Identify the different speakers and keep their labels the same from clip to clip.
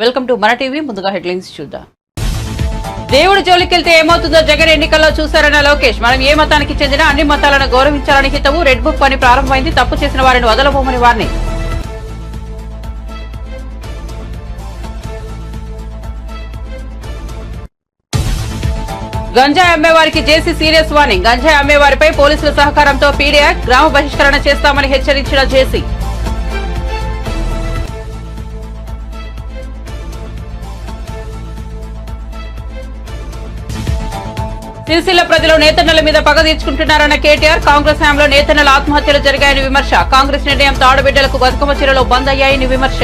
Speaker 1: Welcome to మన TV. ముందుగా headlines చూద్దాం. దేవుడి జోలికెళ్తే ఏమవుతుందో జగన్ ఎన్నికల్లో చూశారన్న లోకేష్. మనం ఏ మతానికి చెందిన అన్ని మతాలను గౌరవించాలని హితవు. రెడ్ బుక్ పని ప్రారంభమైంది. తప్పు చేసిన వారిని వదలబోమని వారిని. గంజాయి అమ్మేవారికి జేసీ సీరియస్ వార్నింగ్. గంజాయి అమ్మేవారిపై పోలీసుల సహకారంతో పీడీ యాక్ట్, గ్రామ బహిష్కరణ చేస్తామని హెచ్చరించిన జేసీ. సిరిసిల్ల ప్రజలు నేతన్నల మీద పగ తీర్చుకుంటున్నారన్న కేటీఆర్. కాంగ్రెస్ హయాంలో నేతన్నల ఆత్మహత్యలు జరిగాయని విమర్శ. కాంగ్రెస్ నిర్ణయంతో ఆడబిడ్డలకు బతుకమ్మ చీరలో బంద్ అయ్యాయని విమర్శ.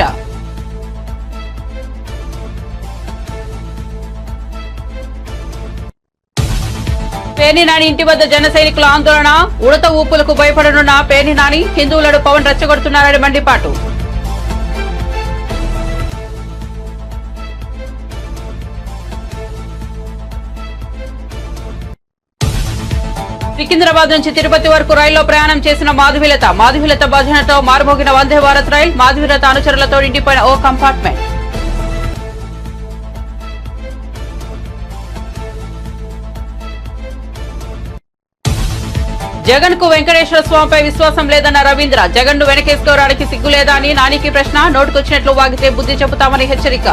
Speaker 1: పేర్ని నాని ఇంటి వద్ద జన సైనికుల ఆందోళన. ఉడత ఊపులకు భయపడనున్న పేర్ని నాని. హిందువులను పవన్ రెచ్చగొడుతున్నారని మండిపాటు. సికింద్రాబాద్ నుంచి తిరుపతి వరకు రైల్లో ప్రయాణం చేసిన మాధవీలత భజనతో మారుమోగిన వందే భారత్ రైల్. మాధవీలత అనుచరులతో నిండిపోయిన ఓ కంపార్ట్మెంట్. జగన్ కు వెంకటేశ్వర స్వామిపై విశ్వాసం లేదన్న రవీంద్ర. జగన్ ను వెనకేసుకోవడానికి సిగ్గులేదా అని నానికి ప్రశ్న. నోటుకొచ్చినట్లు వాగితే బుద్ధి చెబుతామని హెచ్చరిక.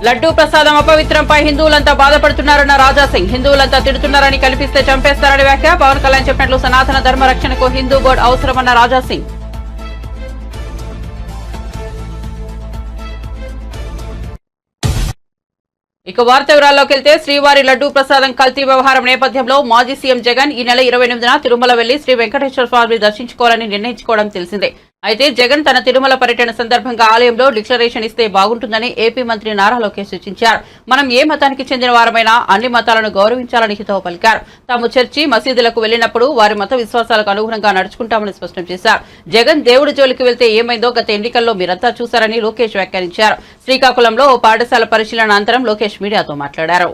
Speaker 1: లడ్డూ ప్రసాదం అపవిత్రంపై హిందువులంతా బాధపడుతున్నారన్న రాజాసింగ్. హిందువులంతా తిడుతున్నారని కనిపిస్తే చంపేస్తారని వ్యాఖ్య. పవన్ కళ్యాణ్ చెప్పినట్లు సనాతన ధర్మ రక్షణకు హిందూ బోర్డు అవసరమన్న రాజాసింగ్. ఇక వార్త వివరాల్లోకి వెళ్తే శ్రీవారి లడ్డూ ప్రసాదం కల్తీ వ్యవహారం నేపథ్యంలో మాజీ సీఎం జగన్ ఈ నెల 28న తిరుమల వెళ్లి శ్రీ వెంకటేశ్వర స్వామిని దర్శించుకోవాలని నిర్ణయించుకోవడం తెలిసిందే. అయితే జగన్ తన తిరుమల పర్యటన సందర్భంగా ఆలయంలో డిక్లరేషన్ ఇస్తే బాగుంటుందని ఏపీ మంత్రి నారా లోకేష్ సూచించారు. మనం ఏ మతానికి చెందిన వారమైనా అన్ని మతాలను గౌరవించాలని హితవు పలికారు. తాము చర్చి మసీదులకు వెళ్లినప్పుడు వారి మత విశ్వాసాలకు అనుగుణంగా నడుచుకుంటామని స్పష్టం చేశారు. జగన్ దేవుడి జోలికి వెళ్తే ఏమైందో గత ఎన్నికల్లో మీరంతా చూశారని లోకేష్ వ్యాఖ్యానించారు. శ్రీకాకుళంలో ఓ పాఠశాల పరిశీలన అనంతరం లోకేష్ మీడియాతో మాట్లాడారు.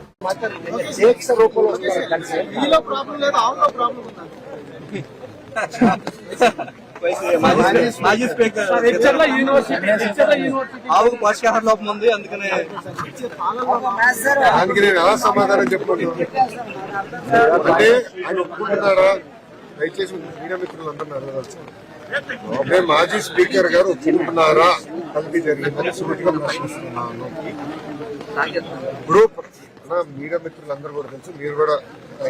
Speaker 2: మాజీ స్పీకర్ ఆవుకు పోషకాహార లోపం ఉంది, అందుకనే
Speaker 3: దానికి నేను ఎలా సమాధానం చెప్పుకుంటున్నాను అంటే ఆయన ఒప్పుకుంటున్నారా? దయచేసి మీడియా మిత్రులు అందరినీ అడగవచ్చు. మాజీ స్పీకర్ గారు ఒప్పుకుంటున్నారా కల్తీ జరిగిందని సూటిగా ప్రశ్నిస్తున్నాను. ఇప్పుడు మీడియా మిత్రులందరూ కూడా తెలుసు, మీరు కూడా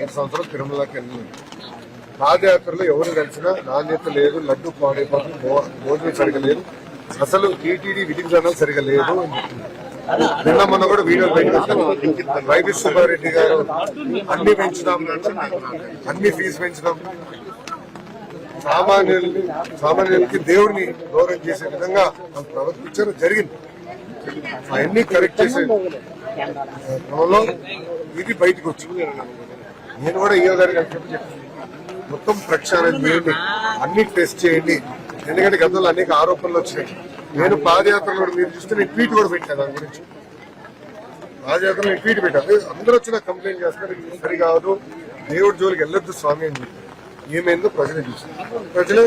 Speaker 3: 5 సంవత్సరాలు తిరుమలకి వెళ్ళింది. పాదయాత్రలో ఎవరు కలిసినా నాణ్యత లేదు, లడ్డు పాడైపోతుంది, భోజనం సరిగా లేదు, అసలు టీటీడీ విధి విధానాలు సరిగా లేదు. నిన్న మొన్న కూడా వీడియోలు బయటకు వైవి సుబ్బారెడ్డి గారు అన్ని పెంచుదాం, అన్ని ఫీజు పెంచుదాం, సామాన్యులకి దేవుడిని గౌరవం చేసే విధంగా ప్రవర్తించడం జరిగింది. అవన్నీ కరెక్ట్ చేసే క్రమంలో ఇది బయటకు వచ్చింది. నేను కూడా ఈయో గారికి చెప్పి మొత్తం ప్రక్షాళన చేయండి, అన్ని టెస్ట్ చేయండి. ఎందుకంటే గతంలో అనేక ఆరోపణలు వచ్చినాయి. నేను పాదయాత్రలో మీరు చూస్తే నేను ట్వీట్ కూడా పెట్టాను దాని గురించి. పాదయాత్రలో నేను ట్వీట్ పెట్టాను. అందరూ వచ్చిన కంప్లైంట్ చేస్తారు, సరికాదు, దేవుడి జోలికి వెళ్ళొద్దు స్వామి అని చెప్పి. ఏమైందో ప్రజలే చూస్తారు, ప్రజలే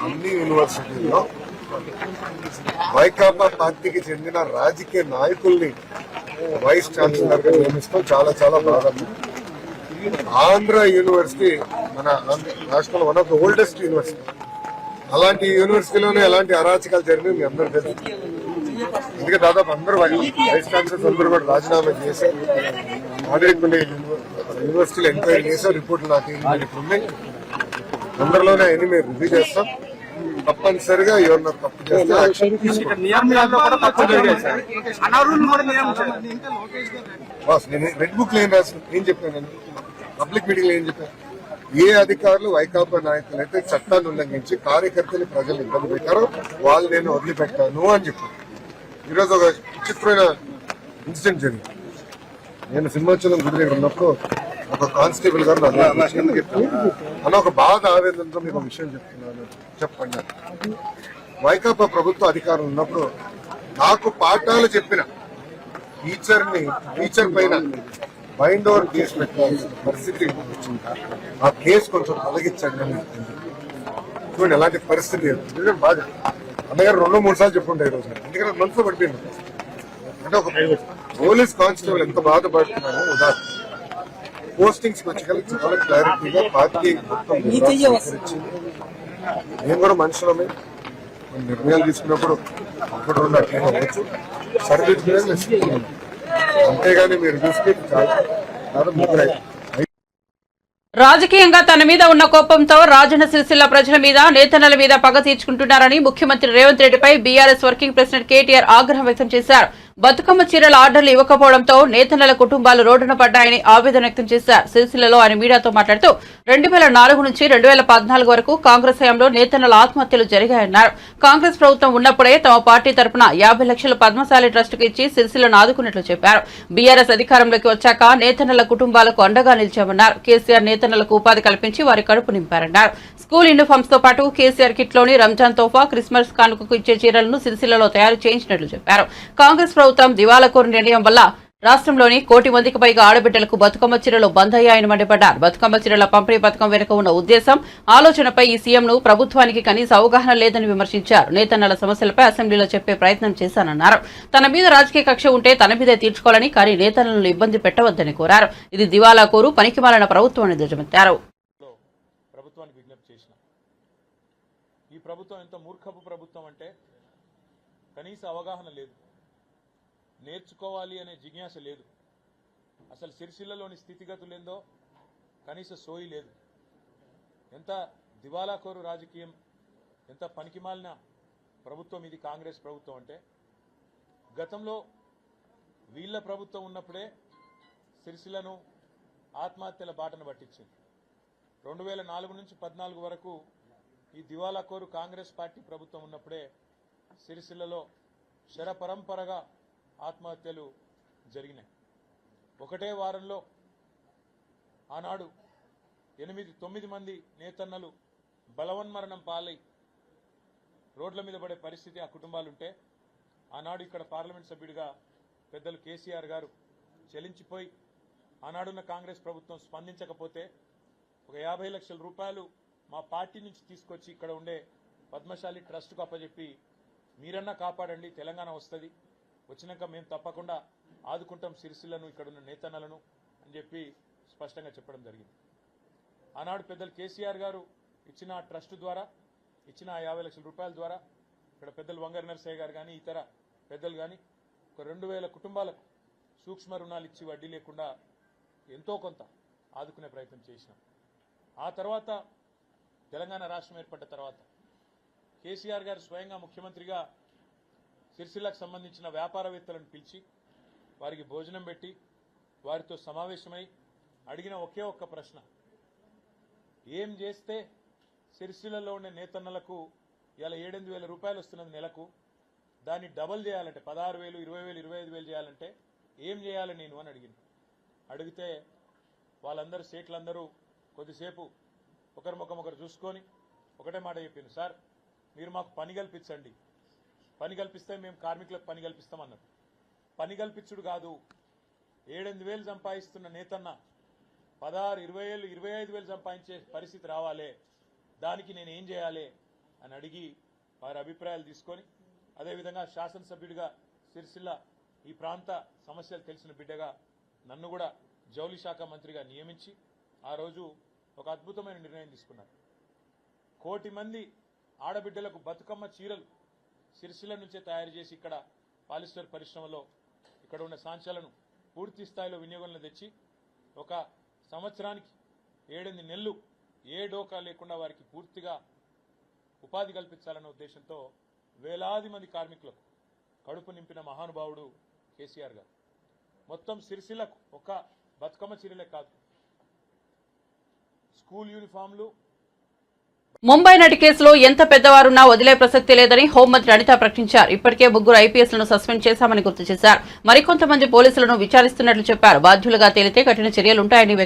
Speaker 3: అన్ని యూనివర్సిటీల్లో వైకాపా పార్టీకి చెందిన రాజకీయ నాయకుల్ని వైస్ ఛాన్సలర్ గా నియమిస్తాం. చాలా చాలా బాగా. ఆంధ్ర యూనివర్సిటీ మన రాష్ట్రంలో one of the oldest university. అలాంటి యూనివర్సిటీలోనే ఎలాంటి అరాచకాలు జరిగినాయి మీ అందరూ తెలుసు. ఎందుకంటే దాదాపు అందరూ వైస్ ఛాన్సలర్స్ అందరూ కూడా రాజీనామా చేశారు. ఆల్రెడీ కొన్ని యూనివర్సిటీలు ఎంక్వైరీ చేశారు, రిపోర్ట్లు నాకు ఉన్నాయి. తొందరలోనే అన్ని మేము రివ్యూ చేస్తాం. తప్పనిసరిగా ఎవరన్నా తప్పు చేస్తే రెడ్ బుక్ లో ఏం రాసిన ఏం చెప్పాను, పబ్లిక్ మీటింగ్ లో ఏం చెప్పాను, ఏ అధికారులు వైకాపా నాయకులు అయితే చట్టాన్ని ఉల్లంఘించి కార్యకర్తలు ప్రజలు ఇబ్బంది పెట్టారో వాళ్ళు నేను వదిలిపెట్టాను అని చెప్పాను. ఈరోజు ఒక విచిత్రమైన ఇన్సిడెంట్ జరిగింది. నేను సింహాచలం గుడి దగ్గర ఉన్నప్పుడు ఒక కానిస్టేబుల్ గారు అన్న ఒక బాధ ఆవేదనతో మీకు ఒక విషయం చెప్తున్నాను చెప్పండి. వైకాపా ప్రభుత్వ అధికారం ఉన్నప్పుడు నాకు పాఠాలు చెప్పిన టీచర్ పైన మైండ్ ఓవర్ కేసు పెట్టాల్సిన పరిస్థితి వచ్చింది. ఆ కేసు కొంచెం తొలగించండి అని చూడండి. ఎలాంటి పరిస్థితి లేదు. బాగా అన్నగారు 2-3 సార్లు చెప్పుకుంటారు ఈరోజు. ఎందుకంటే మనసులో పడిపోయింది. అంటే ఒక పోలీస్ కానిస్టేబుల్ ఎంత బాధపడుతున్నారో ఉదాహరణ పోస్టింగ్స్ వచ్చి చాలా క్లారిటీగా పార్టీ మొత్తం నేను కూడా మనుషులమే నిర్ణయాలు తీసుకున్నప్పుడు అప్పుడు ఉన్న టీం అవ్వచ్చు సర్వీస్ అంతేగాని మీరు చూస్తే చాలా ముగ్గురు.
Speaker 1: రాజకీయంగా తన మీద ఉన్న కోపంతో రాజన్న సిరిసిల్ల ప్రజల మీద నేతన్నల మీద పగ తీర్చుకుంటున్నారని ముఖ్యమంత్రి రేవంత్ రెడ్డిపై బీఆర్ఎస్ వర్కింగ్ ప్రెసిడెంట్ కేటీఆర్ ఆగ్రహం వ్యక్తం చేశారు. బతుకమ్మ చీరల ఆర్డర్లు ఇవ్వకపోవడంతో నేతన్నల కుటుంబాలు రోడ్డున పడ్డాయని ఆవేదన వ్యక్తం చేశారు. సిరిసిల్లలో ఆయన మీడియాతో మాట్లాడుతూ 2004 నుంచి 2014 వరకు కాంగ్రెస్ హయాంలో నేతన్నల ఆత్మహత్యలు జరిగాయన్నారు. కాంగ్రెస్ ప్రభుత్వం ఉన్నప్పుడే తమ పార్టీ తరపున 50 లక్షలు పద్మశాలి ట్రస్టుకు ఇచ్చి సిరిసిల్లను ఆదుకున్నట్లు చెప్పారు. బీఆర్ఎస్ అధికారంలోకి వచ్చాక నేతన్నల కుటుంబాలకు అండగా నిలిచామన్నారు. కేసీఆర్ నేతన్నలకు ఉపాధి కల్పించి వారి కడుపు నింపారన్నారు. స్కూల్ యూనిఫామ్స్ తో పాటు కేసీఆర్ కిట్లోని రంజాన్ తోఫా, క్రిస్మస్ కానుకకు ఇచ్చే చీరలను సిరిసిల్లలో తయారు చేయించినట్లు చెప్పారు. కాంగ్రెస్ ప్రభుత్వం దివాలాకోరు నిర్ణయం వల్ల రాష్ట్రంలోని 1 కోటి మందికి పైగా ఆడబిడ్డలకు బతుకమ్మ చీరలు బంద్ అయ్యాయని మండిపడ్డారు. బతుకమ్మ చీరల పంపిణీ పథకం వెనుక ఉన్న ఉద్దేశం, ఆలోచనపై ఈ సీఎంను ప్రభుత్వానికి కనీస అవగాహన లేదని విమర్శించారు. నేతన్నల సమస్యలపై అసెంబ్లీలో చెప్పే ప్రయత్నం చేశానన్నారు. తన మీద రాజకీయ కక్ష ఉంటే తన మీదే తీర్చుకోవాలని, కానీ నేతలను ఇబ్బంది పెట్టవద్దని కోరారు. ఇది దివాలాకోరు పనికిమాలిన ప్రభుత్వం అని ధ్వజమెత్తారు.
Speaker 4: ఈ ప్రభుత్వం ఎంత మూర్ఖపు ప్రభుత్వం అంటే కనీస అవగాహన లేదు, నేర్చుకోవాలి అనే జిజ్ఞాస లేదు, అసలు సిరిసిల్లలోని స్థితిగతులేందో కనీస సోయి లేదు. ఎంత దివాలాకోరు రాజకీయం, ఎంత పనికిమాలిన ప్రభుత్వం ఇది కాంగ్రెస్ ప్రభుత్వం అంటే. గతంలో వీళ్ళ ప్రభుత్వం ఉన్నప్పుడే సిరిసిల్లను ఆత్మహత్యల బాటను పట్టించింది. 2004 నుంచి 2014 వరకు ఈ దివాలాకోరు కాంగ్రెస్ పార్టీ ప్రభుత్వం ఉన్నప్పుడే సిరిసిల్లలో శరపరంపరగా ఆత్మహత్యలు జరిగినాయి. ఒకటే వారంలో ఆనాడు 8-9 మంది నేతన్నలు బలవన్మరణం పాలై రోడ్ల మీద పడే పరిస్థితి ఆ కుటుంబాలుంటే, ఆనాడు ఇక్కడ పార్లమెంట్ సభ్యుడిగా పెద్దలు కేసీఆర్ గారు చెలించిపోయి ఆనాడున్న కాంగ్రెస్ ప్రభుత్వం స్పందించకపోతే ఒక 50 లక్షల రూపాయలు మా పార్టీ నుంచి తీసుకొచ్చి ఇక్కడ ఉండే పద్మశాలి ట్రస్ట్కు అప్పచెప్పి మీరన్నా కాపాడండి, తెలంగాణ వస్తుంది, వచ్చినాక మేము తప్పకుండా ఆదుకుంటాం సిరిసిల్లను, ఇక్కడున్న నేతన్నలను అని చెప్పి స్పష్టంగా చెప్పడం జరిగింది. ఆనాడు పెద్దలు కేసీఆర్ గారు ఇచ్చిన ట్రస్ట్ ద్వారా ఇచ్చిన 50 లక్షల రూపాయల ద్వారా ఇక్కడ పెద్దలు వంగరి నరసయ్య గారు కానీ ఇతర పెద్దలు కానీ ఒక 2000 కుటుంబాలకు సూక్ష్మ రుణాలు ఇచ్చి వడ్డీ లేకుండా ఎంతో కొంత ఆదుకునే ప్రయత్నం చేసినాం. ఆ తర్వాత తెలంగాణ రాష్ట్రం ఏర్పడ్డ తర్వాత కేసీఆర్ గారు స్వయంగా ముఖ్యమంత్రిగా సిరిసిల్లకు సంబంధించిన వ్యాపారవేత్తలను పిలిచి వారికి భోజనం పెట్టి వారితో సమావేశమై అడిగిన ఒకే ఒక్క ప్రశ్న, ఏం చేస్తే సిరిసిల్లలో ఉండే నేతన్నలకు ఇలా 7-8 రూపాయలు వస్తున్నది నెలకు, దాన్ని డబల్ చేయాలంటే 16,000, 20,000, 25,000 చేయాలంటే ఏం చేయాలి నేను అని అడిగితే వాళ్ళందరూ సేట్లందరూ కొద్దిసేపు ఒకరి ముఖం ఒకరు చూసుకొని ఒకటే మాట చెప్పింది, సార్ మీరు మాకు పని కల్పించండి, పని కల్పిస్తే మేము కార్మికులకు పని కల్పిస్తామన్నారు. పని కల్పించుడు కాదు, 7-8 సంపాదిస్తున్న నేతన్న 16, 20,000, 25,000 సంపాదించే పరిస్థితి రావాలి, దానికి నేను ఏం చేయాలి అని అడిగి వారి అభిప్రాయాలు తీసుకొని, అదేవిధంగా శాసనసభ్యుడిగా సిరిసిల్ల ఈ ప్రాంత సమస్యలు తెలిసిన బిడ్డగా నన్ను కూడా జౌళి శాఖ మంత్రిగా నియమించి ఆ రోజు ఒక అద్భుతమైన నిర్ణయం తీసుకున్నారు. 1 కోటి మంది ఆడబిడ్డలకు బతుకమ్మ చీరలు సిరిసిల్ల నుంచే తయారు చేసి ఇక్కడ పాలిస్టర్ పరిశ్రమలో ఇక్కడ ఉన్న సాంచాలను పూర్తి స్థాయిలో వినియోగంలో తెచ్చి ఒక సంవత్సరానికి 7-8 నెలలు ఏ డోకా లేకుండా వారికి పూర్తిగా ఉపాధి కల్పించాలన్న ఉద్దేశంతో వేలాది మంది కార్మికులకు కడుపు నింపిన మహానుభావుడు కేసీఆర్ గారు. మొత్తం సిరిసిల్లకు ఒక బతుకమ్మ చీరలే కాదు, స్కూల్ యూనిఫామ్లు.
Speaker 1: ముంబై నటి కేసులో ఎంత పెద్దవారున్నా వదిలే ప్రసక్తి లేదని హోంమంత్రి అనిత ప్రకటించారు. ఇప్పటికే 3 ఐపీఎస్లను సస్పెండ్ చేశామని గుర్తు చేశారు. మరికొంతమంది పోలీసులను విచారిస్తున్నట్లు చెప్పారు. బాధ్యులుగా తేలితే కఠిన చర్యలుంటాయని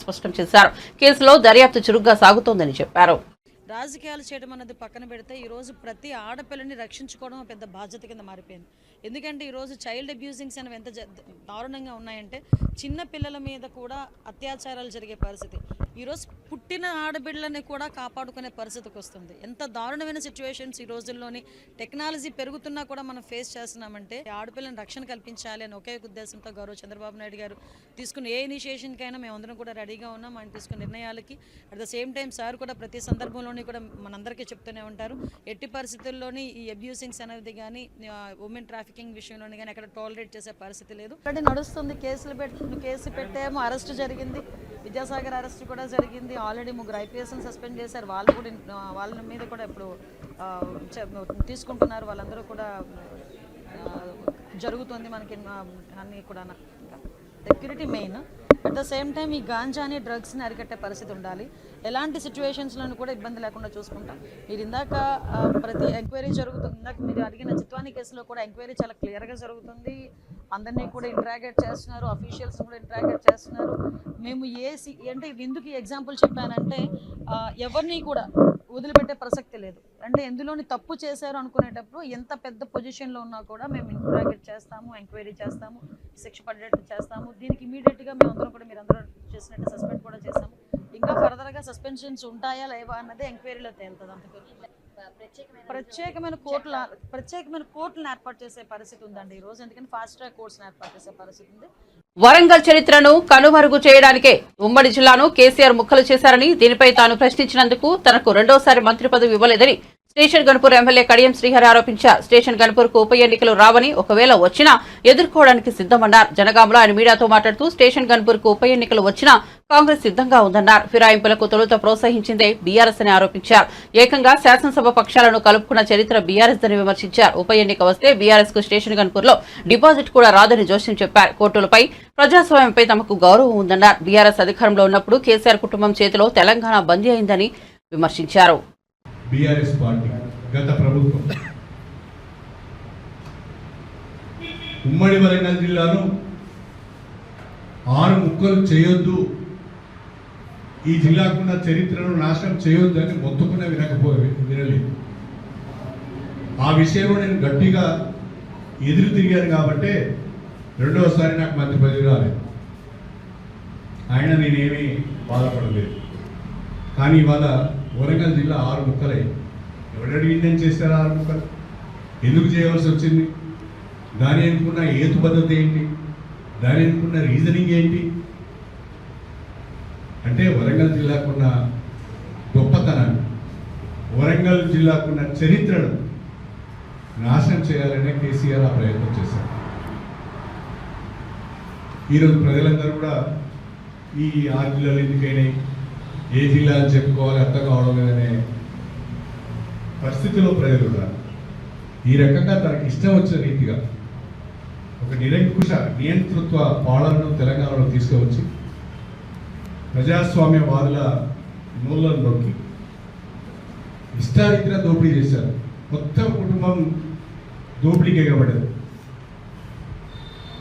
Speaker 1: స్పష్టం చేశారు. కేసులో దర్యాప్తు చురుగ్గా సాగుతోందని చెప్పారు.
Speaker 5: రాజకీయాలు చేయడం అన్నది పక్కన పెడితే ఈరోజు ప్రతి ఆడపిల్లని రక్షించుకోవడం పెద్ద బాధ్యత కింద మారిపోయింది. ఎందుకంటే ఈరోజు చైల్డ్ అబ్యూజింగ్స్ అనేవి ఎంత దారుణంగా ఉన్నాయంటే చిన్న పిల్లల మీద కూడా అత్యాచారాలు జరిగే పరిస్థితి. ఈరోజు పుట్టిన ఆడబిడ్డలని కూడా కాపాడుకునే పరిస్థితికి వస్తుంది. ఎంత దారుణమైన సిచ్యువేషన్స్ ఈ రోజుల్లోని టెక్నాలజీ పెరుగుతున్నా కూడా మనం ఫేస్ చేస్తున్నామంటే ఆడపిల్లని రక్షణ కల్పించాలి అని ఒకే ఉద్దేశంతో గౌరవ చంద్రబాబు నాయుడు గారు తీసుకున్న ఏ ఇనిషియేషన్కైనా మేమందరం కూడా రెడీగా ఉన్నాం. ఆయన తీసుకున్న నిర్ణయాలకి at the same time sir కూడా ప్రతి సందర్భంలోని కూడా మనందరికీ చెప్తూనే ఉంటారు, ఎట్టి పరిస్థితుల్లోని ఈ అబ్యూసింగ్స్ అనేది కానీ ఉమెన్ ట్రాఫికింగ్ విషయంలోని కానీ అక్కడ టాలరేట్ చేసే పరిస్థితి లేదు. అంటే నడుస్తుంది, కేసు పెట్టాము, అరెస్ట్ జరిగింది, విద్యాసాగర్ అరెస్ట్ కూడా జరిగింది. ఆల్రెడీ 3 IPSని సస్పెండ్ చేశారు. వాళ్ళ మీద కూడా ఇప్పుడు తీసుకుంటున్నారు. వాళ్ళందరూ కూడా జరుగుతుంది మనకి అన్నీ కూడా. Security main. At the same time ఈ గాంజాని డ్రగ్స్ని అరికట్టే పరిస్థితి ఉండాలి. ఎలాంటి సిచ్యువేషన్స్లోనూ కూడా ఇబ్బంది లేకుండా చూసుకుంటాం. మీరు ఇందాక ప్రతి ఎంక్వైరీ జరుగుతుంది. ఇందాక మీరు అడిగిన చిత్వాని కేసులో కూడా ఎంక్వైరీ చాలా క్లియర్గా జరుగుతుంది. అందరినీ కూడా ఇంటరాగేట్ చేస్తున్నారు, అఫీషియల్స్ కూడా ఇంటరాగేట్ చేస్తున్నారు. మేము అంటే ఎందుకు ఈ ఎగ్జాంపుల్ చెప్పానంటే ఎవరిని కూడా వదిలిపెట్టే ప్రసక్తి లేదు. అంటే ఎందులోని తప్పు చేశారు అనుకునేటప్పుడు ఎంత పెద్ద పొజిషన్లో ఉన్నా కూడా మేము ఇంటరాగేట్ చేస్తాము, ఎంక్వైరీ చేస్తాము, శిక్ష పడేట్టు చేస్తాము. దీనికి ఇమీడియట్గా మేము అందరం కూడా మీరు అందరూ చేసినట్టు సస్పెండ్ కూడా చేస్తాము. ఇంకా ఫర్దర్గా సస్పెన్షన్స్ ఉంటాయా లేవా అన్నది ఎంక్వైరీలో తేలుతుంది. అందుకని ప్రత్యేకమైన కోర్టులను ఏర్పాటు చేసే పరిస్థితి ఉందండి ఈరోజు. ఎందుకంటే ఫాస్ట్ ట్రాక్ కోర్ట్స్ని ఏర్పాటు చేసే పరిస్థితి ఉంది.
Speaker 1: వరంగల్ చరిత్రను కనుమరుగు చేయడానికే ఉమ్మడి జిల్లాను కేసీఆర్ ముక్కలు చేశారని, దీనిపై తాను ప్రశ్నించినందుకు తనకు రెండోసారి మంత్రి పదవి ఇవ్వలేదని స్టేషన్ గన్పూర్ ఎమ్మెల్యే కడియం శ్రీహరి ఆరోపించారు. స్టేషన్ గన్పూర్కు ఉప ఎన్నికలు రావని, ఒకవేళ వచ్చినా ఎదుర్కోవడానికి సిద్దమన్నారు. జనగాంలో ఆయన మీడియాతో మాట్లాడుతూ స్టేషన్ గన్పూర్కు ఉప ఎన్నికలు వచ్చినా కాంగ్రెస్ సిద్ధంగా ఉందన్నారు. ఫిరాయింపులకు తొలుత ప్రోత్సహించిందే బీఆర్ఎస్ అని ఆరోపించారు. ఏకంగా శాసనసభ పక్షాలను కలుపుకున్న చరిత్ర బీఆర్ఎస్ అని విమర్శించారు. ఉప ఎన్నిక వస్తే బీఆర్ఎస్ కు స్టేషన్ గన్పూర్లో డిపాజిట్ కూడా రాదని జోస్యం చెప్పారు. కోర్టులపై, ప్రజాస్వామ్యంపై తమకు గౌరవం ఉందన్నారు. బీఆర్ఎస్ అధికారంలో ఉన్నప్పుడు కేసీఆర్ కుటుంబం చేతిలో తెలంగాణ బందీ అయిందని విమర్శించారు.
Speaker 6: బీఆర్ఎస్ పార్టీ గత ప్రభుత్వం ఉమ్మడి వరంగల్ జిల్లాను 6 ముక్కలు చేయొద్దు, ఈ జిల్లాకున్న చరిత్రను నాశనం చేయొద్దు అని మొత్తుకున్న వినలేదు. ఆ విషయంలో నేను గట్టిగా ఎదురు తిరిగాను కాబట్టి రెండవసారి నాకు మంత్రి పదవి రాలేదు. ఆయన నేనేమీ బాధపడలేదు. కానీ ఇవాళ వరంగల్ జిల్లా 6 ముక్కలై ఎవరెవరు ఇండియన్ చేశారు? 6 ముక్కలు ఎందుకు చేయవలసి వచ్చింది? దాని అనుకున్న హేతుబద్ధత ఏంటి? దాని అనుకున్న రీజనింగ్ ఏంటి? అంటే వరంగల్ జిల్లాకున్న గొప్పతనాన్ని, వరంగల్ జిల్లాకున్న చరిత్రను నాశనం చేయాలనే కేసీఆర్ ఆ ప్రయత్నం చేశారు. ఈరోజు ప్రజలందరూ కూడా ఈ 6 జిల్లాలు ఎందుకైనాయి, ఏ జిల్లా అని చెప్పుకోవాలి అర్థం కావడం లేదనే పరిస్థితిలో ప్రజలు ఉన్నారు. ఈ రకంగా తనకి ఇష్టం వచ్చిన రీతిగా ఒక నిరంకుశ నియంతృత్వ పాలనను తెలంగాణలో తీసుకువచ్చి ప్రజాస్వామ్యవాదుల మూలను నొక్కి ఇష్టారీతిగా దోపిడీ చేశారు. మొత్తం కుటుంబం దోపిడీకి ఎగబడ్డది.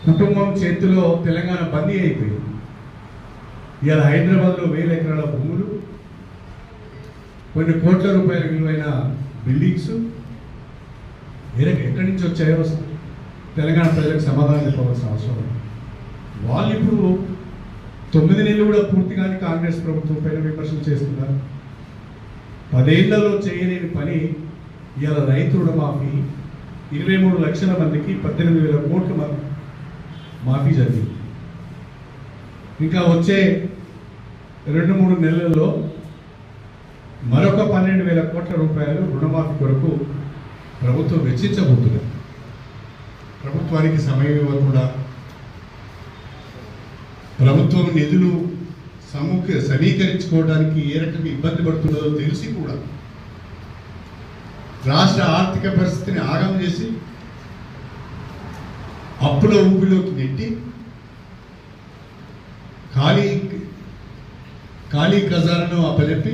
Speaker 6: కుటుంబం చేతిలో తెలంగాణ బందీ అయిపోయింది. ఇవాళ హైదరాబాద్లో 1000 ఎకరాల భూములు, కొన్ని కోట్ల రూపాయల విలువైన బిల్డింగ్స్ ఎక్కడి నుంచి వచ్చాయో తెలంగాణ ప్రజలకు సమాధానం చెప్పవలసిన అవసరం ఉంది. వాళ్ళు ఇప్పుడు 9 నెలలు కూడా పూర్తిగానే కాంగ్రెస్ ప్రభుత్వం పైన విమర్శలు చేస్తున్నారు. 10 ఏళ్లలో చేయలేని పని ఇవాళ రైతు రుణమాఫీ 23 లక్షల మందికి 18,000 కోట్ల మాఫీ జరిగింది. ఇంకా వచ్చే 2-3 నెలల్లో మరొక 12,000 కోట్ల రూపాయలు రుణమాఫీ కొరకు ప్రభుత్వం వెచ్చించబోతున్నది. ప్రభుత్వానికి సమయం ఇవ్వకుండా, ప్రభుత్వం నిధులు సమీకరించుకోవడానికి ఏ రకంగా ఇబ్బంది పడుతున్నదో తెలిసి కూడా రాష్ట్ర ఆర్థిక పరిస్థితిని ఆగం చేసి అప్పుల ఊపిలోకి నెట్టి ఖాళీ ఖజానాను అప్పచెప్పి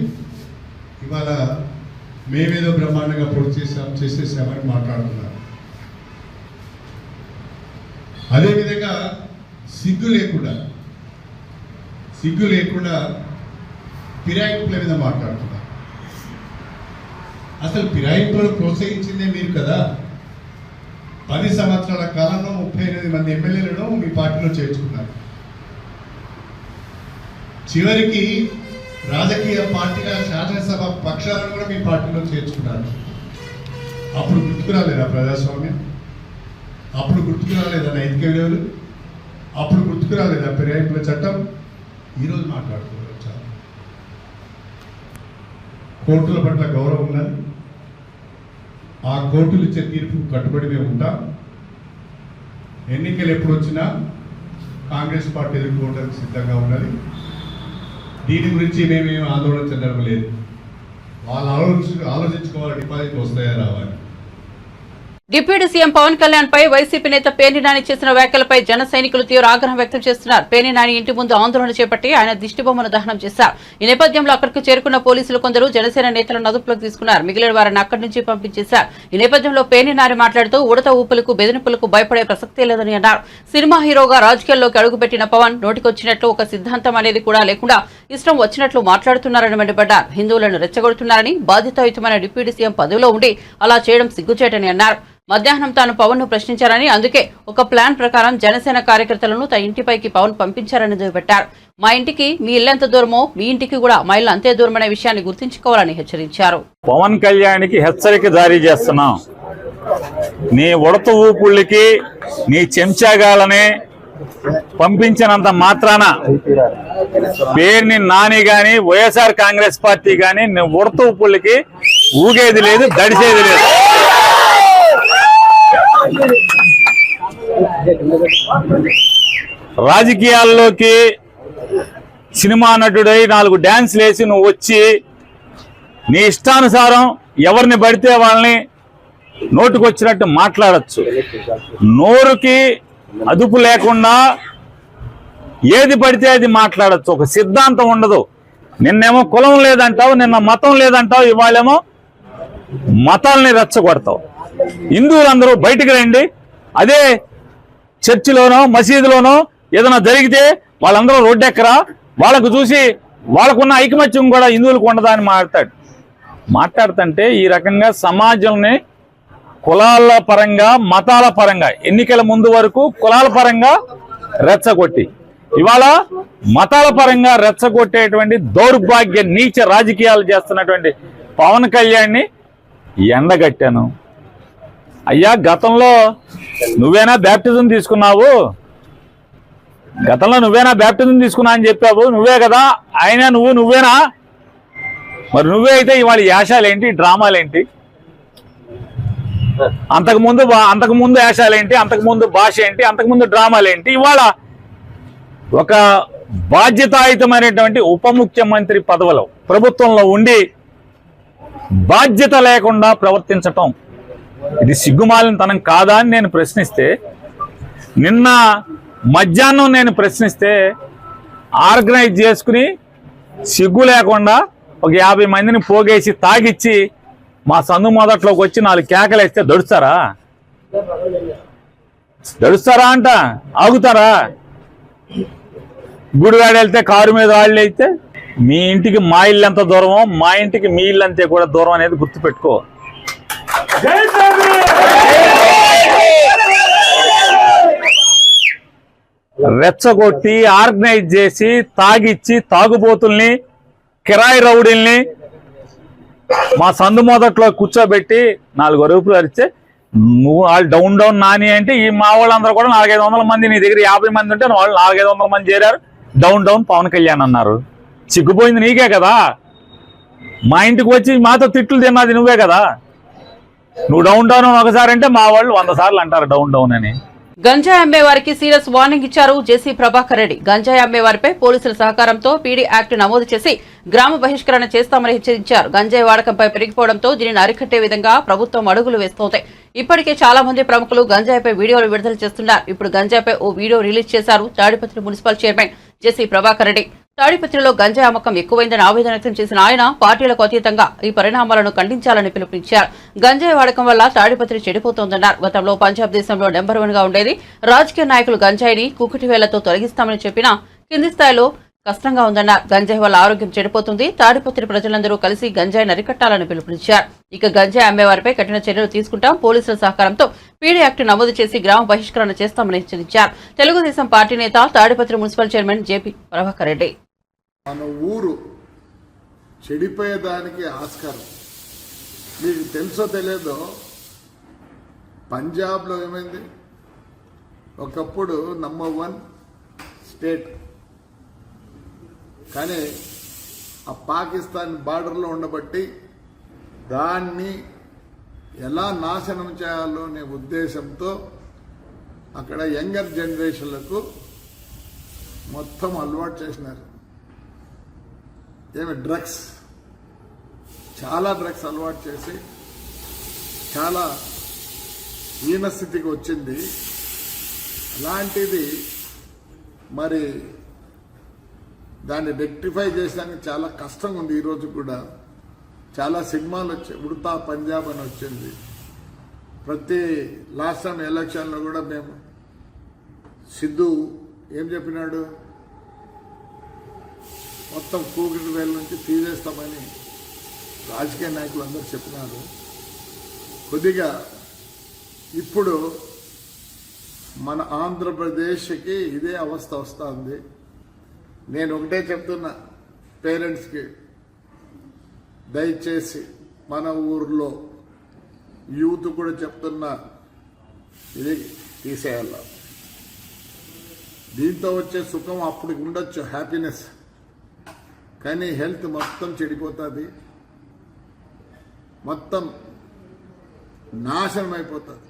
Speaker 6: ఇవాళ మేమేదో బ్రహ్మాండంగా పూర్తి చేసేసామని మాట్లాడుతున్నారు. అదేవిధంగా సిగ్గు లేకుండా ఫిరాయింపుల మీద మాట్లాడుతున్నారు. అసలు ఫిరాయింపులను ప్రోత్సహించిందే మీరు కదా. 10 సంవత్సరాల కాలంలో 38 మంది ఎమ్మెల్యేలను మీ పార్టీలో చేర్చుకున్నారు. చివరికి రాజకీయ పార్టీల శాసనసభ పక్షాలను కూడా మీ పార్టీలో చేర్చుకున్నారు. అప్పుడు గుర్తుకు రాలేదా ప్రజాస్వామ్యం? అప్పుడు గుర్తుకు రాలేదా నైతిక విలువలు? అప్పుడు గుర్తుకు రాలేదా ఫిరాయింపుల చట్టం? ఈరోజు మాట్లాడుతున్నారు. చాలా కోర్టుల పట్ల గౌరవం ఉన్నది. ఆ కోర్టులు ఇచ్చే తీర్పు కట్టుబడి మేము ఉంటాం. ఎన్నికలు ఎప్పుడు వచ్చినా కాంగ్రెస్ పార్టీ ఎదుర్కోవడానికి సిద్ధంగా ఉన్నది. దీని గురించి మేమేం ఆందోళన చెందడం లేదు. వాళ్ళు ఆలోచించుకోవాలి, డిపాజిట్ వస్తాయా రావాలి.
Speaker 1: డిప్యూటీ సీఎం పవన్ కళ్యాణ్ పై వైసీపీ నేత పేర్ని నాని చేసిన వ్యాఖ్యలపై జన సైనికులు తీవ్ర ఆగ్రహం వ్యక్తం చేస్తున్నారు. పేర్ని నాని ఇంటి ముందు ఆందోళన చేపట్టి ఆయన దిష్టిబొమ్మను దహనం చేశారు. ఈ నేపథ్యంలో అక్కడికి చేరుకున్న పోలీసులు కొందరు జనసేన నేతలను అదుపులోకి తీసుకున్నారు. మిగిలిన వారిని అక్కడి నుంచి పంపించేశారు. ఈ నేపథ్యంలో పేర్ని నాని మాట్లాడుతూ ఉడత ఊపులకు బెదిరింపులకు భయపడే ప్రసక్తే లేదని అన్నారు. సినిమా హీరోగా రాజకీయాల్లోకి అడుగుపెట్టిన పవన్ నోటికొచ్చినట్లు ఒక సిద్ధాంతం అనేది కూడా లేకుండా ఇష్టం వచ్చినట్లు మాట్లాడుతున్నారని మండిపడ్డారు. హిందువులను రెచ్చగొడుతున్నారని, బాధ్యతాయుతమైన డిప్యూటీ సీఎం పదవిలో ఉండి అలా చేయడం సిగ్గుచేటని అన్నారు. మధ్యాహ్నం తాను పవన్ ను ప్రశ్నించారని, అందుకే ఒక ప్లాన్ ప్రకారం జనసేన కార్యకర్తలను తన ఇంటిపైకి పవన్ పంపించారని దుయ్యబట్టారు. మా ఇంటికి మీ ఇల్లు ఎంత దూరమో మీ ఇంటికి కూడా మా ఇల్లు అంతే దూరమనే విషయాన్ని గుర్తుంచుకోవాలని హెచ్చరించారు.
Speaker 7: పవన్ కళ్యాణ్కి హెచ్చరిక జారీ చేస్తున్నాం. నీ ఉడత ఊపుళ్ళకి నీ చెంచాగాలని పంపించినంత మాత్రాన పేరుని నాని గాని వైఎస్ఆర్ కాంగ్రెస్ పార్టీ గాని నీ ఉడత ఊపుళ్ళకి ఊగేది లేదు, దడిసేది లేదు. రాజకీయాల్లోకి సినిమా నటుడై 4 డాన్స్లు వేసి నువ్వు వచ్చి నీ ఇష్టానుసారం ఎవరిని పడితే వాళ్ళని నోటుకొచ్చినట్టు మాట్లాడచ్చు. నోరుకి అదుపు లేకుండా ఏది పడితే అది మాట్లాడచ్చు. ఒక సిద్ధాంతం ఉండదు. నిన్నేమో కులం లేదంటావు, నిన్న మతం లేదంటావు, ఇవాళేమో మతాల్ని రెచ్చగొడతావు. హిందువులందరూ బయటికి రండి. అదే చర్చిలోనో మసీదులోనో ఏదైనా జరిగితే వాళ్ళందరూ రోడ్డెక్కరా, వాళ్ళకు చూసి వాళ్ళకున్న ఐకమత్యం కూడా హిందువులకు ఉండదా అని మాట్లాడుతుంటే ఈ రకంగా సమాజంని కులాల పరంగా మతాల పరంగా ఎన్నికల ముందు వరకు కులాల పరంగా రెచ్చగొట్టి ఇవాళ మతాల పరంగా రెచ్చగొట్టేటువంటి దౌర్భాగ్య నీచ రాజకీయాలు చేస్తున్నటువంటి పవన్ కళ్యాణ్ని ఎండగట్టాను. అయ్యా, గతంలో నువ్వేనా బ్యాప్టిజం తీసుకున్నావు? గతంలో నువ్వేనా బ్యాప్టిజం తీసుకున్నా అని చెప్పావు. నువ్వే కదా ఆయన, నువ్వేనా? మరి నువ్వే అయితే ఇవాళ యాశాలేంటి, డ్రామాలేంటి? అంతకుముందు యాశాలేంటి, అంతకుముందు భాష ఏంటి, అంతకుముందు డ్రామాలేంటి? ఇవాళ ఒక బాధ్యతాయుతమైనటువంటి ఉప ముఖ్యమంత్రి పదవిలో ప్రభుత్వంలో ఉండి బాధ్యత లేకుండా ప్రవర్తించటం ఇది సిగ్గుమాలినతనం కాదా అని నేను ప్రశ్నిస్తే, నిన్న మధ్యాహ్నం నేను ప్రశ్నిస్తే ఆర్గనైజ్ చేసుకుని సిగ్గు లేకుండా ఒక 50 మందిని పోగేసి తాగిచ్చి మా సందు మొదట్లోకి వచ్చి 4 కేకలు వేస్తే దడుస్తారా అంట? ఆగుతారా? గుడివాడ వెళ్తే కారు మీద వాళ్ళు అయితే మీ ఇంటికి మా ఇల్లు ఎంత దూరమో మా ఇంటికి మీ ఇల్లు అంతే కూడా దూరం అనేది గుర్తుపెట్టుకో. రెచ్చగొట్టి ఆర్గనైజ్ చేసి తాగిచ్చి తాగుబోతుల్ని కిరాయి రౌడీల్ని మా సందు మొదట్లో కూర్చోబెట్టి 4 అరుపులు అరిస్తే నువ్వు వాళ్ళు డౌన్ నాని అంటే ఈ మా వాళ్ళందరూ కూడా 400-500 మంది, నీ దగ్గర 50 మంది ఉంటే వాళ్ళు 400-500 మంది చేరారు. డౌన్ పవన్ కళ్యాణ్ అన్నారు. సిగ్గుపోయింది నీకే కదా. మా ఇంటికి వచ్చి మాతో తిట్లు తిన్నది నువ్వే కదా. నువ్వు డౌన్ ఒకసారి అంటే మా వాళ్ళు 100 సార్లు అంటారు డౌన్ అని.
Speaker 1: గంజాయి అమ్మే వారికి సీరియస్ వార్నింగ్ ఇచ్చారు జేసీ ప్రభాకర్ రెడ్డి. గంజాయి అమ్మే వారిపై పోలీసుల సహకారంతో పీడీ యాక్ట్ నమోదు చేసి గ్రామ బహిష్కరణ చేస్తామని హెచ్చరించారు. గంజాయి వాడకంపై పెరిగిపోవడంతో దీనిని అరికట్టే విధంగా ప్రభుత్వం అడుగులు వేస్తోంది. ఇప్పటికే చాలా మంది ప్రముఖులు గంజాయిపై వీడియోలు విడుదల చేస్తున్నారు. ఇప్పుడు గంజాయిపై ఓ వీడియో రిలీజ్ చేశారు తాడిపత్రి మున్సిపల్ చైర్మన్ జేసీ ప్రభాకర్ రెడ్డి. తాడిపత్రిలో గంజాయి అమ్మకం ఎక్కువైందని ఆవేదన వ్యక్తం చేసిన ఆయన పార్టీలకు అతీతంగా ఈ పరిణామాలను ఖండించాలని పిలుపునిచ్చారు. గంజాయి వాడకం వల్ల తాడిపత్రి చెడిపోతోందన్నారు. గతంలో పంజాబ్ దేశంలో నెంబర్ 1 గా ఉండేది. రాజకీయ నాయకులు గంజాయిని కూకటి వేలతో తొలగిస్తామని చెప్పినా కింది స్థాయిలో కష్టంగా ఉందన్నారు. గంజాయి వల్ల ఆరోగ్యం చెడిపోతుంది. తాడిపత్రి ప్రజలందరూ కలిసి గంజాయిని అరికట్టాలని పిలుపునిచ్చారు. ఇక గంజాయి అమ్మేవారిపై కఠిన చర్యలు తీసుకుంటాం. పోలీసుల సహకారంతో పీడీ యాక్ట్ నమోదు చేసి గ్రామ బహిష్కరణ చేస్తామని హెచ్చరించారు. తెలుగుదేశం పార్టీ నేత Tadipatri municipal chairman JP Prabhakar Reddy.
Speaker 3: మన ఊరు చెడిపోయేదానికి ఆస్కారం. మీకు తెలుసో తెలియదో, పంజాబ్లో ఏమైంది? ఒకప్పుడు నంబర్ 1 స్టేట్, కానీ ఆ పాకిస్తాన్ బార్డర్లో ఉండబట్టి దాన్ని ఎలా నాశనం చేయాలో అనే ఉద్దేశంతో అక్కడ యంగర్ జనరేషన్లకు మొత్తం అలవాటు చేసినారు. డ్రగ్స్, చాలా డ్రగ్స్ అలవాటు చేసి చాలా హీనస్థితికి వచ్చింది. అలాంటిది మరి దాన్ని రెక్టిఫై చేయడానికి చాలా కష్టంగా ఉంది. ఈరోజు కూడా చాలా సినిమాలు వచ్చాయి. ఉడతా పంజాబ్ అని వచ్చింది. ప్రతి లాస్ట్ టైం ఎలక్షన్లో కూడా మేము సిద్ధు ఏం చెప్పినాడు, మొత్తం కూకిటి వేల నుంచి తీసేస్తామని రాజకీయ నాయకులు అందరూ చెప్పినారు. కొద్దిగా ఇప్పుడు మన ఆంధ్రప్రదేశ్కి ఇదే అవస్థ వస్తుంది. నేను ఒకటే చెప్తున్నా పేరెంట్స్కి, దయచేసి మన ఊర్లో యూత్ కూడా చెప్తున్నా, ఇది తీసేయాల. దీంతో వచ్చే సుఖం అప్పుడు ఉండొచ్చు, హ్యాపీనెస్, కానీ హెల్త్ మొత్తం చెడిపోతుంది, మొత్తం నాశనం అయిపోతుంది.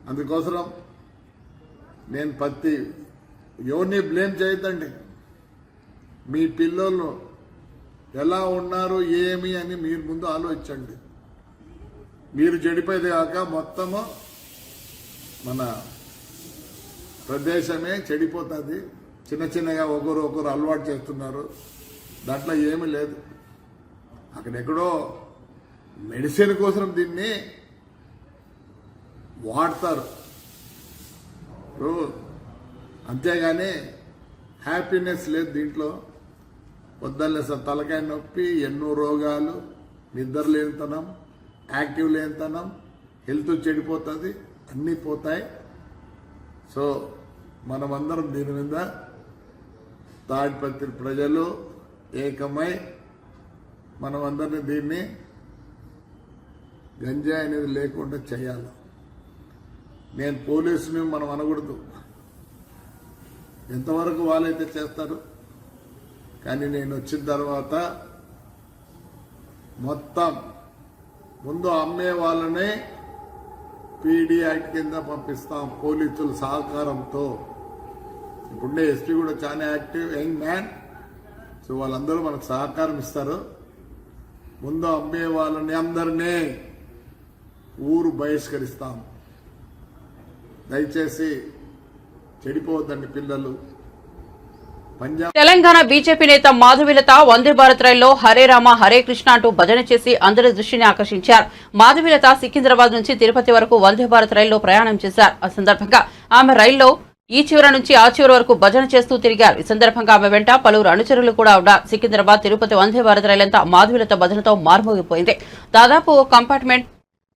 Speaker 3: అందుకోసం నేను ఎవరిని బ్లేమ్ చేయొద్దండి. మీ పిల్లలు ఎలా ఉన్నారు ఏమి అని మీరు ముందు ఆలోచించండి. మీరు చెడిపోయేది కాక మొత్తము మన ప్రదేశమే చెడిపోతుంది. చిన్న చిన్నగా ఒకరు అలవాటు చేస్తున్నారు. దాంట్లో ఏమీ లేదు. అక్కడెక్కడో మెడిసిన్ కోసం దీన్ని వాడతారు, అంతేగాని హ్యాపీనెస్ లేదు దీంట్లో. పొద్దున్నే తలకాయ నొప్పి, ఎన్నో రోగాలు, నిద్ర లేనితనం, యాక్టివ్ లేనితనం, హెల్త్ చెడిపోతుంది, అన్నీ పోతాయి. సో మనమందరం దీని మీద తాడిపత్రి ప్రజలు ఏకమై మనమందరినీ దీన్ని గంజాయి అనేది లేకుండా చేయాలి. నేను పోలీసుని మనం అనకూడదు, ఎంతవరకు వాళ్ళైతే చేస్తారు. కానీ నేను వచ్చిన తర్వాత మొత్తం ముందు అమ్మే వాళ్ళనే పీడీ యాక్ట్ కింద పంపిస్తాం పోలీసుల సహకారంతో. ఇప్పుడుండే ఎస్పీ కూడా చాలా యాక్టివ్ యంగ్ మ్యాన్. సో వాళ్ళందరూ మనకు సహకారం ఇస్తారు. ముందు అమ్మే వాళ్ళని అందరినీ ఊరు బహిష్కరిస్తాం. దయచేసి చెడిపోవద్దండి పిల్లలు.
Speaker 1: తెలంగాణ బీజేపీ నేత మాధవీలత వందే భారత్ రైల్లో హరే రామ హరే కృష్ణ అంటూ భజన చేసి అందరి దృష్టిని ఆకర్షించారు. మాధవీలత సికింద్రాబాద్ నుంచి తిరుపతి వరకు వందే భారత్ రైల్లో ప్రయాణం చేశారు. ఆ సందర్భంగా ఆమె రైల్లో ఈ చివర నుంచి ఆ చివరి వరకు భజన చేస్తూ తిరిగారు. ఈ సందర్భంగా ఆమె వెంట పలువురు అనుచరులు కూడా ఉన్నారు. సికింద్రాబాద్ తిరుపతి వందే భారత్ రైలంతా మాధవీలత భజనతో మార్మోగిపోయింది. దాదాపు ఓ కంపార్ట్మెంట్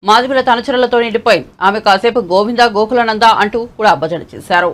Speaker 1: మాధవీలత అనుచరులతో నిండిపోయింది. ఆమె కాసేపు గోవింద గోకులానంద అంటూ కూడా భజన చేశారు.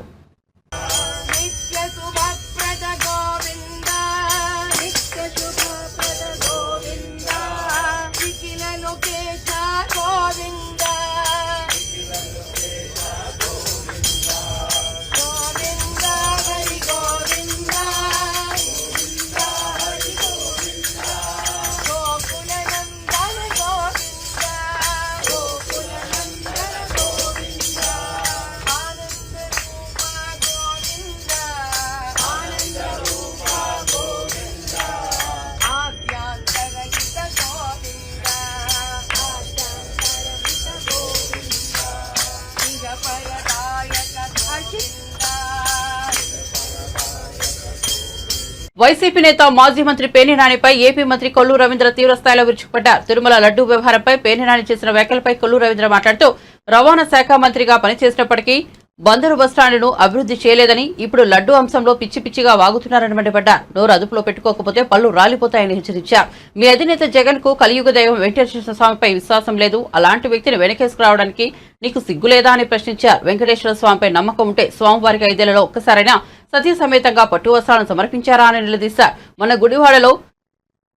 Speaker 1: వైసీపీ నేత మాజీ మంత్రి పేర్నినానిపై ఏపీ మంత్రి కొల్లు రవీంద్ర తీవ్రస్థాయిలో విరుచుకుపడ్డారు. తిరుమల లడ్డూ వ్యవహారంపై పేర్నినాని చేసిన వ్యాఖ్యలపై కొల్లు రవీంద్ర మాట్లాడుతూ రవాణా శాఖ మంత్రిగా పనిచేసినప్పటికీ బందరు బస్టాండును అభివృద్ధి చేయలేదని ఇప్పుడు లడ్డు అంశంలో పిచ్చి పిచ్చిగా వాగుతున్నారని మండిపడ్డారు. నోరు అదుపులో పెట్టుకోకపోతే పళ్లు రాలిపోతాయని హెచ్చరించారు. మీ అధినేత జగన్ కు కలియుగ దైవం వెంకటేశ్వర స్వామిపై విశ్వాసం లేదు. అలాంటి వ్యక్తిని వెనకేసుకురావడానికి నీకు సిగ్గులేదా అని ప్రశ్నించారు. వెంకటేశ్వర స్వామిపై నమ్మకం ఉంటే స్వామివారికి 5 ఏళ్లలో ఒక్కసారైనా సతీ సమేతంగా పట్టు వస్త్రాలను సమర్పించారా అని నిలదీశారు. మన గుడివాడలో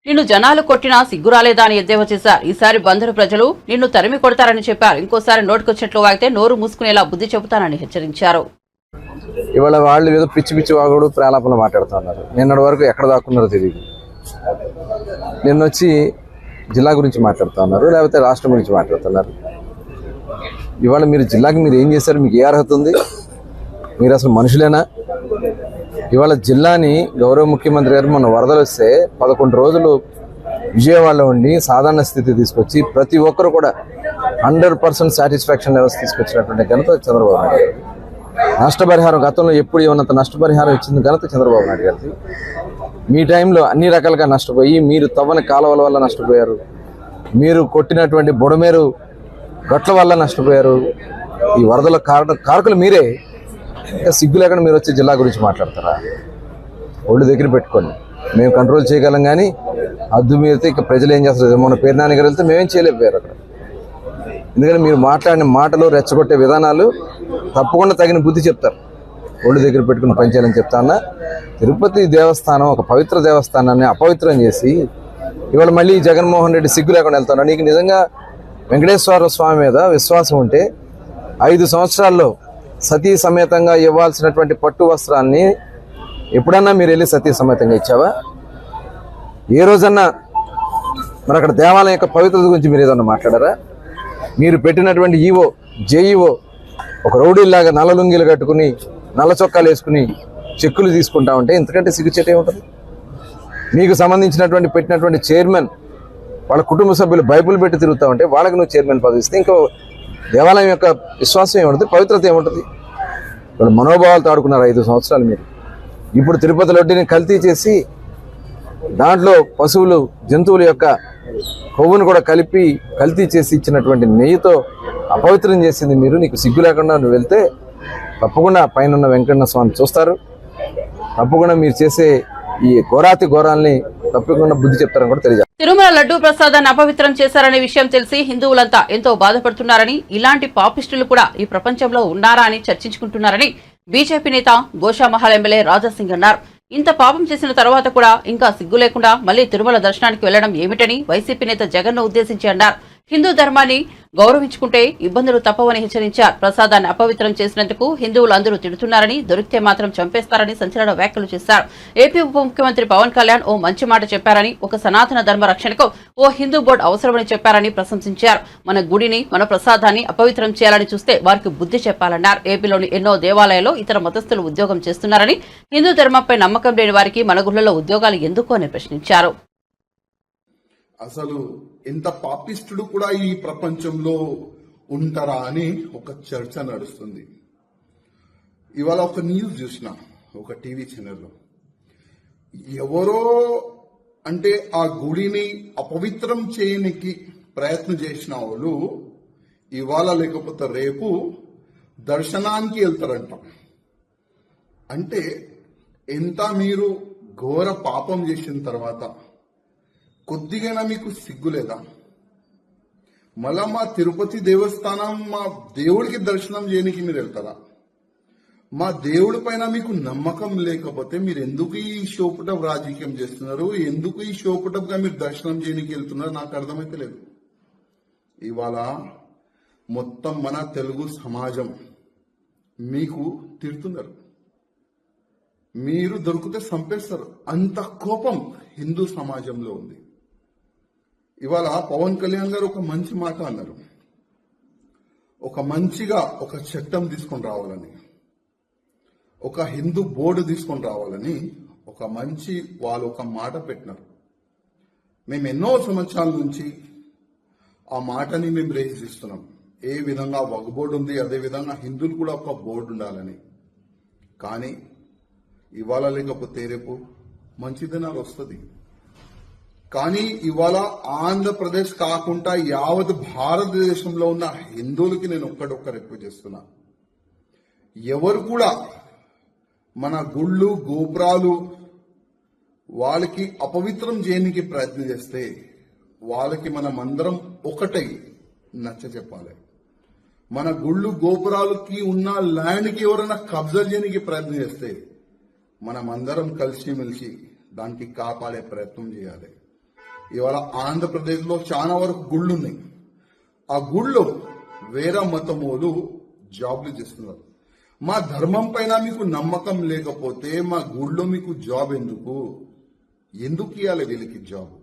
Speaker 1: నిన్ను జనాలు కొట్టినా సిగ్గురాలేదా అని ఎద్దేవా చేశారు. ఈసారి బందరు ప్రజలు నిన్ను తరిమి కొడతారని చెప్పారు. ఇంకోసారి నోటుకొచ్చినట్లు వాగితే నోరు మూసుకునేలా బుద్ధి చెబుతానని హెచ్చరించారు.
Speaker 8: ఇవాళ వాళ్ళు ఏదో పిచ్చి పిచ్చి వాగుడు ప్రాలాపనలు మాట్లాడుతున్నారు. నిన్నటి వరకు ఎక్కడ దాక్కున్నారో తెలియదు. నిన్నొచ్చి జిల్లా గురించి మాట్లాడుతున్నారు, లేకపోతే రాష్ట్రం గురించి మాట్లాడుతున్నారు. ఇవాళ మీరు జిల్లాకి మీరు ఏం చేశారు? మీకు ఏ అర్హత ఉంది? మీరు అసలు మనుషులేనా? ఇవాళ జిల్లాని గౌరవ ముఖ్యమంత్రి గారు మొన్న వరదలు వస్తే 11 రోజులు విజయవాడలో ఉండి సాధారణ స్థితి తీసుకొచ్చి ప్రతి ఒక్కరు కూడా 100% సాటిస్ఫాక్షన్ లెవెల్స్ తీసుకొచ్చినటువంటి ఘనత చంద్రబాబు నాయుడు గారు. నష్టపరిహారం గతంలో ఎప్పుడు ఏమన్నంత నష్టపరిహారం ఇచ్చింది ఘనత చంద్రబాబు నాయుడు గారిది. మీ టైంలో అన్ని రకాలుగా నష్టపోయి, మీరు తవ్వని కాలువల వల్ల నష్టపోయారు, మీరు కొట్టినటువంటి బుడమేరు గట్ల వల్ల నష్టపోయారు. ఈ వరదల కారకులు మీరే. ఇంకా సిగ్గు లేకుండా మీరు వచ్చి జిల్లా గురించి మాట్లాడతారా? ఒళ్ళు దగ్గర పెట్టుకోండి. మేము కంట్రోల్ చేయగలం, కానీ అద్దు మీరితే ఇక ప్రజలు ఏం చేస్తారు? మొన్న పేర్నాని గారు వెళ్తే మేమేం చేయలేకపోయారు అక్కడ. ఎందుకంటే మీరు మాట్లాడిన మాటలు, రెచ్చగొట్టే విధానాలు తప్పకుండా తగిన బుద్ధి చెప్తారు. ఒళ్ళు దగ్గర పెట్టుకుని పనిచేయాలని చెప్తా అన్న. తిరుపతి దేవస్థానం ఒక పవిత్ర దేవస్థానాన్ని అపవిత్రం చేసి ఇవాళ మళ్ళీ జగన్మోహన్ రెడ్డి సిగ్గు లేకుండా వెళ్తాను. నీకు నిజంగా వెంకటేశ్వర స్వామి మీద విశ్వాసం ఉంటే 5 సంవత్సరాల్లో సతీ సమేతంగా ఇవ్వాల్సినటువంటి పట్టు వస్త్రాన్ని ఎప్పుడన్నా మీరు వెళ్ళి సతీ సమేతంగా ఇచ్చావా? ఏ రోజన్నా మరి అక్కడ దేవాలయం యొక్క పవిత్రత గురించి మీరు ఏదన్నా మాట్లాడారా? మీరు పెట్టినటువంటి ఈవో, జేఈఓ ఒక రౌడీలాగా నల్ల లుంగీలు కట్టుకుని, నల్ల చొక్కాలు వేసుకుని చెక్కులు తీసుకుంటా ఉంటే ఇంతకంటే సిగ్గుచేటే ఉంటుంది? మీకు సంబంధించినటువంటి పెట్టినటువంటి చైర్మన్ వాళ్ళ కుటుంబ సభ్యులు బైబుల్ పెట్టి తిరుగుతూ ఉంటే వాళ్ళకి నువ్వు చైర్మన్ పదవి ఇస్తే ఇంకో దేవాలయం యొక్క విశ్వాసం ఏముంటుంది? పవిత్రత ఏముంటుంది? వాళ్ళు మనోభావాలతో ఆడుకున్నారు 5 సంవత్సరాలు మీరు. ఇప్పుడు తిరుపతి లడ్డూని కల్తీ చేసి దాంట్లో పశువులు, జంతువుల యొక్క కొవ్వును కూడా కలిపి కల్తీ చేసి ఇచ్చినటువంటి నెయ్యితో అపవిత్రం చేసింది మీరు. నీకు సిగ్గు లేకుండా నువ్వు వెళ్తే తప్పకుండా పైన వెంకన్న స్వామి చూస్తారు. తప్పకుండా మీరు చేసే ఈ ఘోరాతి ఘోరాల్ని తప్పకుండా బుద్ధి చెప్తారని కూడా తెలియజేస్తారు.
Speaker 1: తిరుమల లడ్డూ ప్రసాదాన్ని అపవిత్రం చేశారనే విషయం తెలిసి హిందువులంతా ఎంతో బాధపడుతున్నారని, ఇలాంటి పాపిస్టులు కూడా ఈ ప్రపంచంలో ఉన్నారా అని చర్చించుకుంటున్నారని బీజేపీ నేత గోషామహల్ ఎమ్మెల్యే రాజాసింగ్ అన్నారు. ఇంత పాపం చేసిన తర్వాత కూడా ఇంకా సిగ్గు లేకుండా మళ్లీ తిరుమల దర్శనానికి వెళ్లడం ఏమిటని వైసీపీ నేత జగన్ను ఉద్దేశించి అన్నారు. హిందూ ధర్మాన్ని గౌరవించుకుంటే ఇబ్బందులు తప్పవని హెచ్చరించారు. ప్రసాదాన్ని అపవిత్రం చేసినందుకు హిందువులు అందరూ తిడుతున్నారని, దొరికితే మాత్రం చంపేస్తారని సంచలన వ్యాఖ్యలు చేశారు. ఏపీ ఉప ముఖ్యమంత్రి పవన్ కళ్యాణ్ ఓ మంచి మాట చెప్పారని, ఒక సనాతన ధర్మ రక్షణకు ఓ హిందూ బోర్డు అవసరమని చెప్పారని ప్రశంసించారు. మన గుడిని, మన ప్రసాదాన్ని అపవిత్రం చేయాలని చూస్తే వారికి బుద్ధి చెప్పాలన్నారు. ఏపీలోని ఎన్నో దేవాలయాల్లో ఇతర మతస్థులు ఉద్యోగం చేస్తున్నారని, హిందూ ధర్మంపై నమ్మకం లేని వారికి మన గుళ్లలో ఉద్యోగాలు ఎందుకు అని ప్రశ్నించారు.
Speaker 9: అసలు ఎంత పాపిస్టుడు కూడా ఈ ప్రపంచంలో ఉంటారా అని ఒక చర్చ నడుస్తుంది. ఇవాళ ఒక న్యూస్ చూసిన ఒక టీవీ ఛానల్లో, ఎవరో అంటే ఆ గుడిని అపవిత్రం చేయడానికి ప్రయత్నం చేసిన వాళ్ళు ఇవాళ లేకపోతే రేపు దర్శనానికి వెళ్తారంట. అంటే ఎంత మీరు ఘోర పాపం చేసిన తర్వాత కొద్దిగా మీకు సిగ్గులేదా? మళ్ళా మా తిరుపతి దేవస్థానం, మా దేవుడికి దర్శనం చేయడానికి మీరు వెళ్తారా? మా దేవుడి పైన మీకు నమ్మకం లేకపోతే మీరు ఎందుకు ఈ షోపుటప్ రాజకీయం చేస్తున్నారు? ఎందుకు ఈ షోపుటప్ గా మీరు దర్శనం చేయడానికి వెళ్తున్నారు? నాకు అర్థమైతే లేదు. ఇవాళ మొత్తం మన తెలుగు సమాజం మీకు తిడుతున్నారు. మీరు దొరికితే చంపేస్తారు. అంత కోపం హిందూ సమాజంలో ఉంది. ఇవాళ పవన్ కళ్యాణ్ గారు ఒక మంచి మాట అన్నారు. ఒక మంచిగా ఒక చట్టం తీసుకొని రావాలని, ఒక హిందూ బోర్డు తీసుకొని రావాలని ఒక మంచి వాళ్ళు ఒక మాట పెట్టినారు. మేము ఎన్నో సంవత్సరాల నుంచి ఆ మాటని మేము రేజ్ ఇస్తున్నాం. ఏ విధంగా ఒక బోర్డు ఉంది, అదే విధంగా హిందువులు కూడా ఒక బోర్డు ఉండాలని. కానీ ఇవాళ లేకపోతే రేపు మంచి దినాలు వస్తుంది. కానీ ఇవాళ ఆంధ్రప్రదేశ్ కాకుండా యావత్ భారతదేశంలో ఉన్న హిందువులకి నేను ఒక్కడొక్క రిక్వెస్ట్ చేస్తున్నా. ఎవరు కూడా మన గుళ్ళు గోపురాలు వాళ్ళకి అపవిత్రం చేయడానికి ప్రయత్నం చేస్తే వాళ్ళకి మనమందరం ఒకటై నచ్చ చెప్పాలి. మన గుళ్ళు గోపురాలకి ఉన్న ల్యాండ్కి ఎవరైనా కబ్జా చేయడానికి ప్రయత్నం చేస్తే మనమందరం కలిసిమెలిసి దానికి కాపాడే ప్రయత్నం చేయాలి. ఇవాళ ఆంధ్రప్రదేశ్లో చాలా వరకు గుళ్ళు ఉన్నాయి. ఆ గుళ్ళో వేరే మతమోలు జాబ్లు చేస్తున్నారు. మా ధర్మం పైన మీకు నమ్మకం లేకపోతే మా గుళ్ళో మీకు జాబ్ ఎందుకు ఇవ్వాలి వీళ్ళకి జాబ్?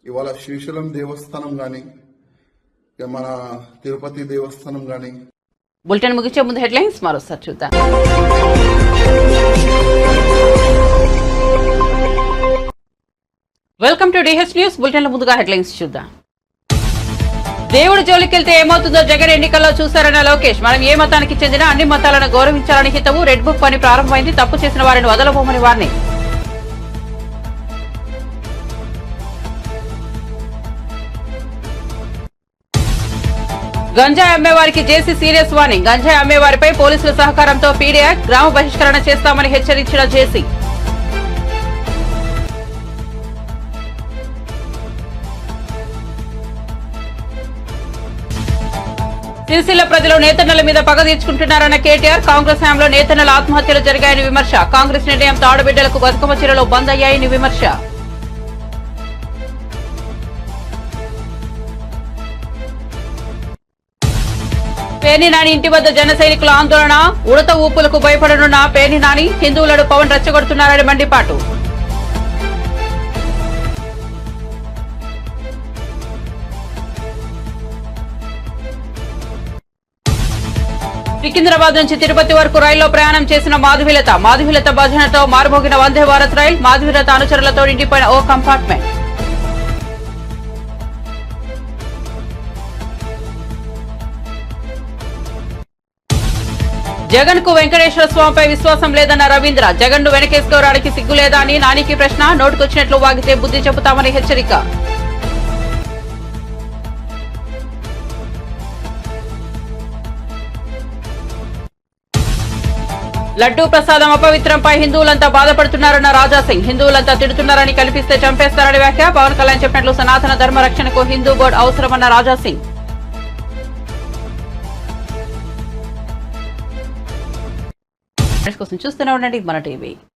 Speaker 9: ఇవాళ శ్రీశైలం దేవస్థానం గాని మన తిరుపతి దేవస్థానం గాని.
Speaker 1: బులెటిన్ ముగించే ముందు హెడ్లైన్స్ మరోసారి చూద్దాం. Welcome to DH news. బులెటిన్ల ముందుగా హెడ్లైన్స్ చూద్దాం. దేవుడి జోలికెళ్తే ఏమవుతుందో జగన్ ఎన్నికల్లో చూశారన్న లోకేష్. మనం ఏ మతానికి చెందిన అన్ని మతాలను గౌరవించాలని హితవు. రెడ్ బుక్ పని ప్రారంభమైంది. తప్పు చేసిన వారిని వదలబోమని వారిని. గంజాయి అమ్మేవారికి జేసీ సీరియస్ వార్నింగ్. గంజాయి అమ్మేవారిపై పోలీసుల సహకారంతో పీడీ యాక్ట్, గ్రామ బహిష్కరణ చేస్తామని హెచ్చరించిన జేసీ. సిరిసిల్ల ప్రజలు నేతన్నల మీద పగ తీర్చుకుంటున్నారన్న కేటీఆర్. కాంగ్రెస్ హయాంలో నేతన్నల ఆత్మహత్యలు జరిగాయని విమర్శ. కాంగ్రెస్ నిర్ణయంతో ఆడబిడ్డలకు బతుకమ్మ చీరలో బంద్ అయ్యాయని విమర్శ. పేర్ని నాని ఇంటి వద్ద జన సైనికుల ఆందోళన. ఉడత ఊపులకు భయపడనున్న పేర్ని నాని. హిందువులను పవన్ రెచ్చగొడుతున్నారని మండిపాటు. సికింద్రాబాద్ నుంచి తిరుపతి వరకు రైల్లో ప్రయాణం చేసిన మాధవీలత భజనతో మారుమోగిన వందే భారత్ రైల్. మాధవీలత అనుచరులతో నిండిపోయిన ఓ కంపార్ట్మెంట్. జగన్ కు వెంకటేశ్వర స్వామిపై విశ్వాసం లేదన్న రవీంద్ర. జగన్ ను వెనకేసుకోవడానికి సిగ్గు లేదా అని నానికి ప్రశ్న. నోటుకొచ్చినట్లు వాగితే బుద్ధి చెబుతామని హెచ్చరిక. లడ్డూ ప్రసాదం అపవిత్రంపై హిందువులంతా బాధపడుతున్నారన్న రాజాసింగ్. హిందువులంతా తిడుతున్నారని కనిపిస్తే చంపేస్తారని వ్యాఖ్య. పవన్ కళ్యాణ్ చెప్పినట్లు సనాతన ధర్మ రక్షణకు హిందూ బోర్డు అవసరమన్న రాజాసింగ్. కోసం చూస్తూనే ఉండండి మన టీవీ.